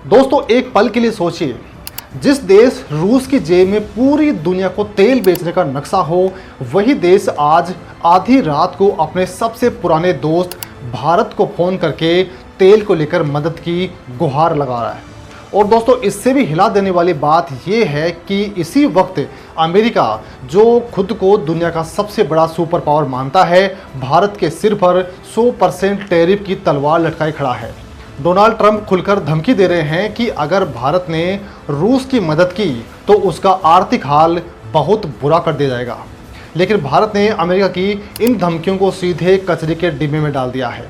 दोस्तों एक पल के लिए सोचिए, जिस देश रूस की जेब में पूरी दुनिया को तेल बेचने का नक्शा हो, वही देश आज आधी रात को अपने सबसे पुराने दोस्त भारत को फ़ोन करके तेल को लेकर मदद की गुहार लगा रहा है। और दोस्तों इससे भी हिला देने वाली बात यह है कि इसी वक्त अमेरिका, जो खुद को दुनिया का सबसे बड़ा सुपर पावर मानता है, भारत के सिर पर 100% टैरिफ की तलवार लटकाए खड़ा है। डोनाल्ड ट्रंप खुलकर धमकी दे रहे हैं कि अगर भारत ने रूस की मदद की तो उसका आर्थिक हाल बहुत बुरा कर दिया जाएगा। लेकिन भारत ने अमेरिका की इन धमकियों को सीधे कचरे के डिब्बे में डाल दिया है।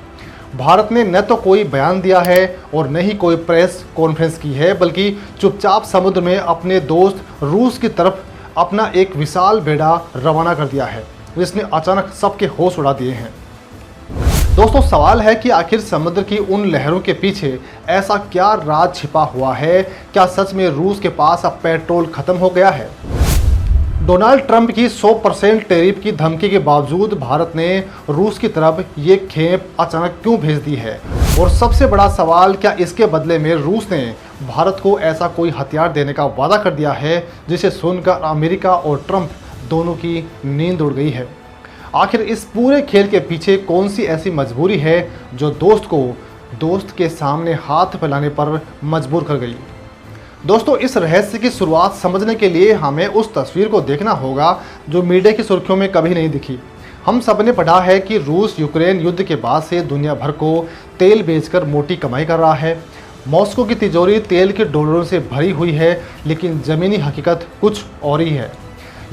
भारत ने न तो कोई बयान दिया है और न ही कोई प्रेस कॉन्फ्रेंस की है, बल्कि चुपचाप समुद्र में अपने दोस्त रूस की तरफ अपना एक विशाल बेड़ा रवाना कर दिया है, जिसने अचानक सबके होश उड़ा दिए हैं। दोस्तों सवाल है कि आखिर समुद्र की उन लहरों के पीछे ऐसा क्या राज छिपा हुआ है? क्या सच में रूस के पास अब पेट्रोल खत्म हो गया है? डोनाल्ड ट्रंप की 100% टैरिफ की धमकी के बावजूद भारत ने रूस की तरफ ये खेप अचानक क्यों भेज दी है? और सबसे बड़ा सवाल, क्या इसके बदले में रूस ने भारत को ऐसा कोई हथियार देने का वादा कर दिया है जिसे सुनकर अमेरिका और ट्रंप दोनों की नींद उड़ गई है? आखिर इस पूरे खेल के पीछे कौन सी ऐसी मजबूरी है जो दोस्त को दोस्त के सामने हाथ फैलाने पर मजबूर कर गई? दोस्तों इस रहस्य की शुरुआत समझने के लिए हमें उस तस्वीर को देखना होगा जो मीडिया की सुर्खियों में कभी नहीं दिखी। हम सब ने पढ़ा है कि रूस यूक्रेन युद्ध के बाद से दुनिया भर को तेल बेचकर मोटी कमाई कर रहा है। मॉस्को की तिजोरी तेल के डॉलरों से भरी हुई है, लेकिन ज़मीनी हकीकत कुछ और ही है।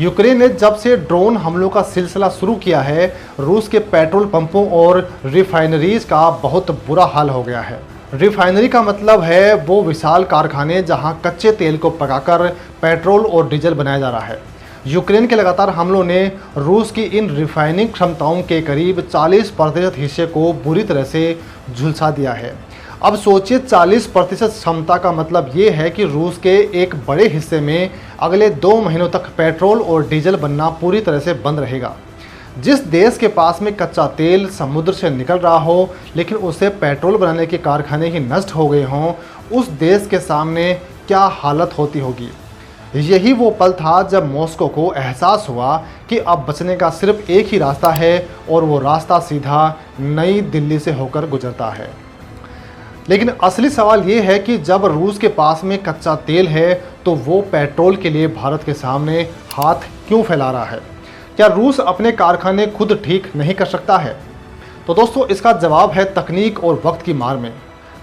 यूक्रेन ने जब से ड्रोन हमलों का सिलसिला शुरू किया है, रूस के पेट्रोल पंपों और रिफाइनरीज का बहुत बुरा हाल हो गया है। रिफाइनरी का मतलब है वो विशाल कारखाने जहां कच्चे तेल को पकाकर पेट्रोल और डीजल बनाया जा रहा है। यूक्रेन के लगातार हमलों ने रूस की इन रिफाइनिंग क्षमताओं के करीब 40% हिस्से को बुरी तरह से झुलसा दिया है। अब सोचिए, 40% क्षमता का मतलब ये है कि रूस के एक बड़े हिस्से में अगले 2 महीनों तक पेट्रोल और डीजल बनना पूरी तरह से बंद रहेगा। जिस देश के पास में कच्चा तेल समुद्र से निकल रहा हो, लेकिन उसे पेट्रोल बनाने के कारखाने ही नष्ट हो गए हों, उस देश के सामने क्या हालत होती होगी। यही वो पल था जब मॉस्को को एहसास हुआ कि अब बचने का सिर्फ एक ही रास्ता है, और वो रास्ता सीधा नई दिल्ली से होकर गुजरता है। लेकिन असली सवाल ये है कि जब रूस के पास में कच्चा तेल है तो वो पेट्रोल के लिए भारत के सामने हाथ क्यों फैला रहा है? क्या रूस अपने कारखाने खुद ठीक नहीं कर सकता है? तो दोस्तों इसका जवाब है तकनीक और वक्त की मार में।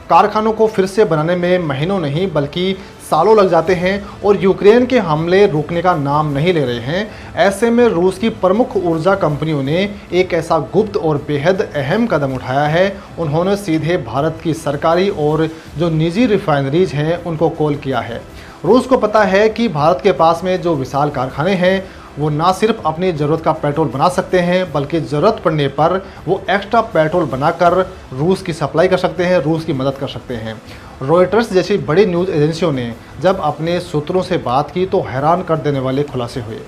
कारखानों को फिर से बनाने में महीनों नहीं बल्कि सालों लग जाते हैं, और यूक्रेन के हमले रुकने का नाम नहीं ले रहे हैं। ऐसे में रूस की प्रमुख ऊर्जा कंपनियों ने एक ऐसा गुप्त और बेहद अहम कदम उठाया है। उन्होंने सीधे भारत की सरकारी और जो निजी रिफाइनरीज हैं उनको कॉल किया है। रूस को पता है कि भारत के पास में जो विशाल कारखाने हैं वो ना सिर्फ अपनी ज़रूरत का पेट्रोल बना सकते हैं, बल्कि ज़रूरत पड़ने पर वो एक्स्ट्रा पेट्रोल बनाकर रूस की सप्लाई कर सकते हैं, रूस की मदद कर सकते हैं। रॉयटर्स जैसी बड़ी न्यूज़ एजेंसियों ने जब अपने सूत्रों से बात की तो हैरान कर देने वाले खुलासे हुए।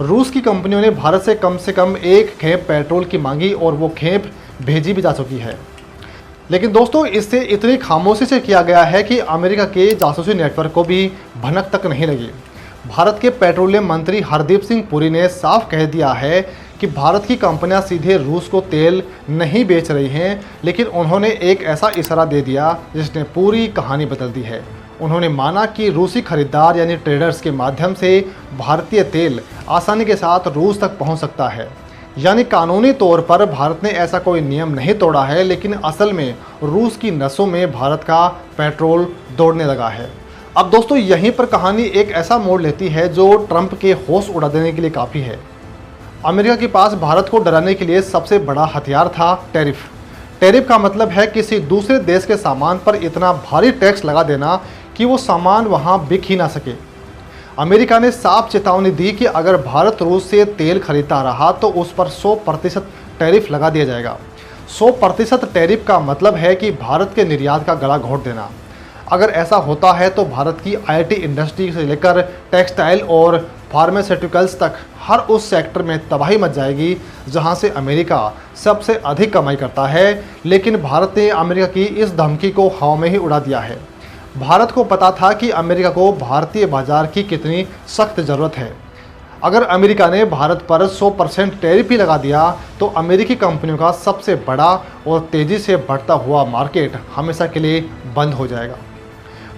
रूस की कंपनियों ने भारत से कम एक खेप पेट्रोल की मांगी, और वो खेप भेजी भी जा चुकी है। लेकिन दोस्तों इससे इतनी खामोशी से किया गया है कि अमेरिका के जासूसी नेटवर्क को भी भनक तक नहीं लगी। भारत के पेट्रोलियम मंत्री हरदीप सिंह पुरी ने साफ कह दिया है कि भारत की कंपनियां सीधे रूस को तेल नहीं बेच रही हैं, लेकिन उन्होंने एक ऐसा इशारा दे दिया जिसने पूरी कहानी बदल दी है। उन्होंने माना कि रूसी खरीदार यानी ट्रेडर्स के माध्यम से भारतीय तेल आसानी के साथ रूस तक पहुंच सकता है। यानी कानूनी तौर पर भारत ने ऐसा कोई नियम नहीं तोड़ा है, लेकिन असल में रूस की नसों में भारत का पेट्रोल दौड़ने लगा है। अब दोस्तों यहीं पर कहानी एक ऐसा मोड़ लेती है जो ट्रंप के होश उड़ा देने के लिए काफ़ी है। अमेरिका के पास भारत को डराने के लिए सबसे बड़ा हथियार था टैरिफ। टैरिफ का मतलब है किसी दूसरे देश के सामान पर इतना भारी टैक्स लगा देना कि वो सामान वहाँ बिक ही ना सके। अमेरिका ने साफ चेतावनी दी कि अगर भारत रूस से तेल खरीदता रहा तो उस पर 100% टैरिफ लगा दिया जाएगा। 100% टैरिफ का मतलब है कि भारत के निर्यात का गला घोट देना। अगर ऐसा होता है तो भारत की आईटी इंडस्ट्री से लेकर टेक्सटाइल और फार्मास्यूटिकल्स तक हर उस सेक्टर में तबाही मच जाएगी जहां से अमेरिका सबसे अधिक कमाई करता है। लेकिन भारत ने अमेरिका की इस धमकी को हवा में ही उड़ा दिया है। भारत को पता था कि अमेरिका को भारतीय बाजार की कितनी सख्त ज़रूरत है। अगर अमेरिका ने भारत पर 100% टैरिफ ही लगा दिया तो अमेरिकी कंपनियों का सबसे बड़ा और तेज़ी से बढ़ता हुआ मार्केट हमेशा के लिए बंद हो जाएगा।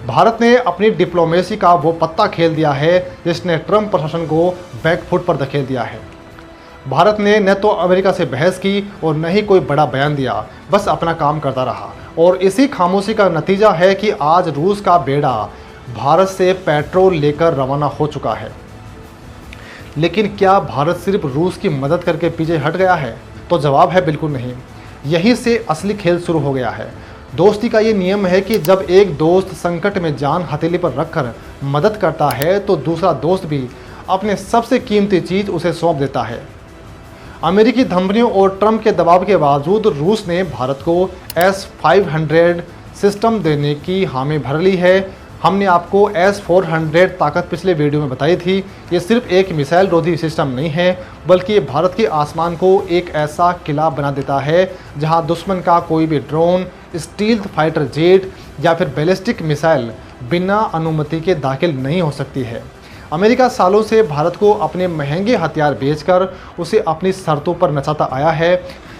भारत ने अपनी डिप्लोमेसी का वो पत्ता खेल दिया है जिसने ट्रंप प्रशासन को बैकफुट पर धकेल दिया है। भारत ने न तो अमेरिका से बहस की और न ही कोई बड़ा बयान दिया, बस अपना काम करता रहा। और इसी खामोशी का नतीजा है कि आज रूस का बेड़ा भारत से पेट्रोल लेकर रवाना हो चुका है। लेकिन क्या भारत सिर्फ रूस की मदद करके पीछे हट गया है? तो जवाब है बिल्कुल नहीं। यहीं से असली खेल शुरू हो गया है। दोस्ती का ये नियम है कि जब एक दोस्त संकट में जान हथेली पर रखकर मदद करता है तो दूसरा दोस्त भी अपने सबसे कीमती चीज़ उसे सौंप देता है। अमेरिकी धमकियों और ट्रंप के दबाव के बावजूद रूस ने भारत को S-500 सिस्टम देने की हामी भर ली है। हमने आपको S-400 ताकत पिछले वीडियो में बताई थी। ये सिर्फ एक मिसाइल रोधी सिस्टम नहीं है, बल्कि ये भारत के आसमान को एक ऐसा किला बना देता है जहां दुश्मन का कोई भी ड्रोन, स्टील्थ फाइटर जेट या फिर बैलिस्टिक मिसाइल बिना अनुमति के दाखिल नहीं हो सकती है। अमेरिका सालों से भारत को अपने महंगे हथियार बेचकर उसे अपनी शर्तों पर नचाता आया है,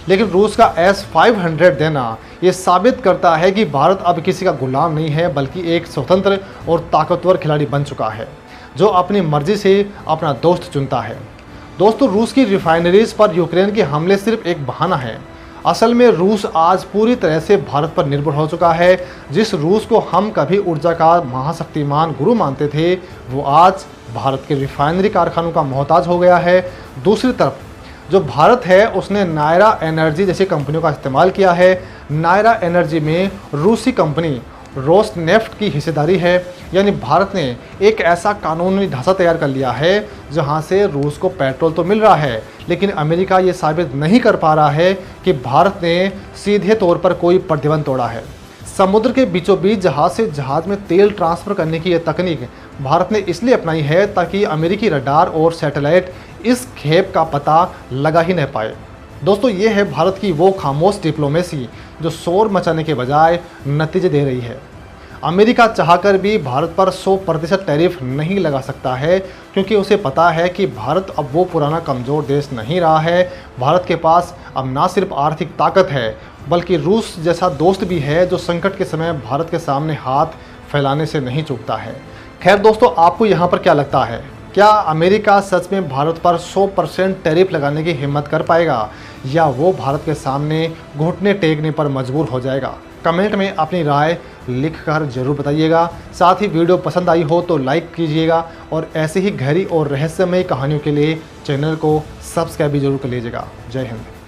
लेकिन रूस का S-500 देना ये साबित करता है कि भारत अब किसी का गुलाम नहीं है, बल्कि एक स्वतंत्र और ताकतवर खिलाड़ी बन चुका है जो अपनी मर्जी से अपना दोस्त चुनता है। दोस्तों, रूस की रिफाइनरीज पर यूक्रेन के हमले सिर्फ एक बहाना है। असल में रूस आज पूरी तरह से भारत पर निर्भर हो चुका है। जिस रूस को हम कभी ऊर्जा का महाशक्तिमान गुरु मानते थे, वो आज भारत के रिफाइनरी कारखानों का मोहताज हो गया है। दूसरी तरफ जो भारत है उसने नायरा एनर्जी जैसी कंपनियों का इस्तेमाल किया है। नायरा एनर्जी में रूसी कंपनी रोसनेफ्ट की हिस्सेदारी है। यानी भारत ने एक ऐसा कानूनी ढांचा तैयार कर लिया है जहां से रूस को पेट्रोल तो मिल रहा है, लेकिन अमेरिका ये साबित नहीं कर पा रहा है कि भारत ने सीधे तौर पर कोई प्रतिबंध तोड़ा है। समुद्र के बीचों बीच जहाज से जहाज में तेल ट्रांसफ़र करने की यह तकनीक भारत ने इसलिए अपनाई है ताकि अमेरिकी रडार और सैटेलाइट इस खेप का पता लगा ही नहीं पाए। दोस्तों, ये है भारत की वो खामोश डिप्लोमेसी जो शोर मचाने के बजाय नतीजे दे रही है। अमेरिका चाहकर भी भारत पर 100% टैरिफ नहीं लगा सकता है, क्योंकि उसे पता है कि भारत अब वो पुराना कमज़ोर देश नहीं रहा है। भारत के पास अब ना सिर्फ आर्थिक ताकत है, बल्कि रूस जैसा दोस्त भी है जो संकट के समय भारत के सामने हाथ फैलाने से नहीं चूकता है। खैर दोस्तों, आपको यहाँ पर क्या लगता है? क्या अमेरिका सच में भारत पर 100% टैरिफ लगाने की हिम्मत कर पाएगा, या वो भारत के सामने घुटने टेकने पर मजबूर हो जाएगा? कमेंट में अपनी राय लिखकर जरूर बताइएगा। साथ ही वीडियो पसंद आई हो तो लाइक कीजिएगा, और ऐसे ही गहरी और रहस्यमय कहानियों के लिए चैनल को सब्सक्राइब भी जरूर कर लीजिएगा। जय हिंद।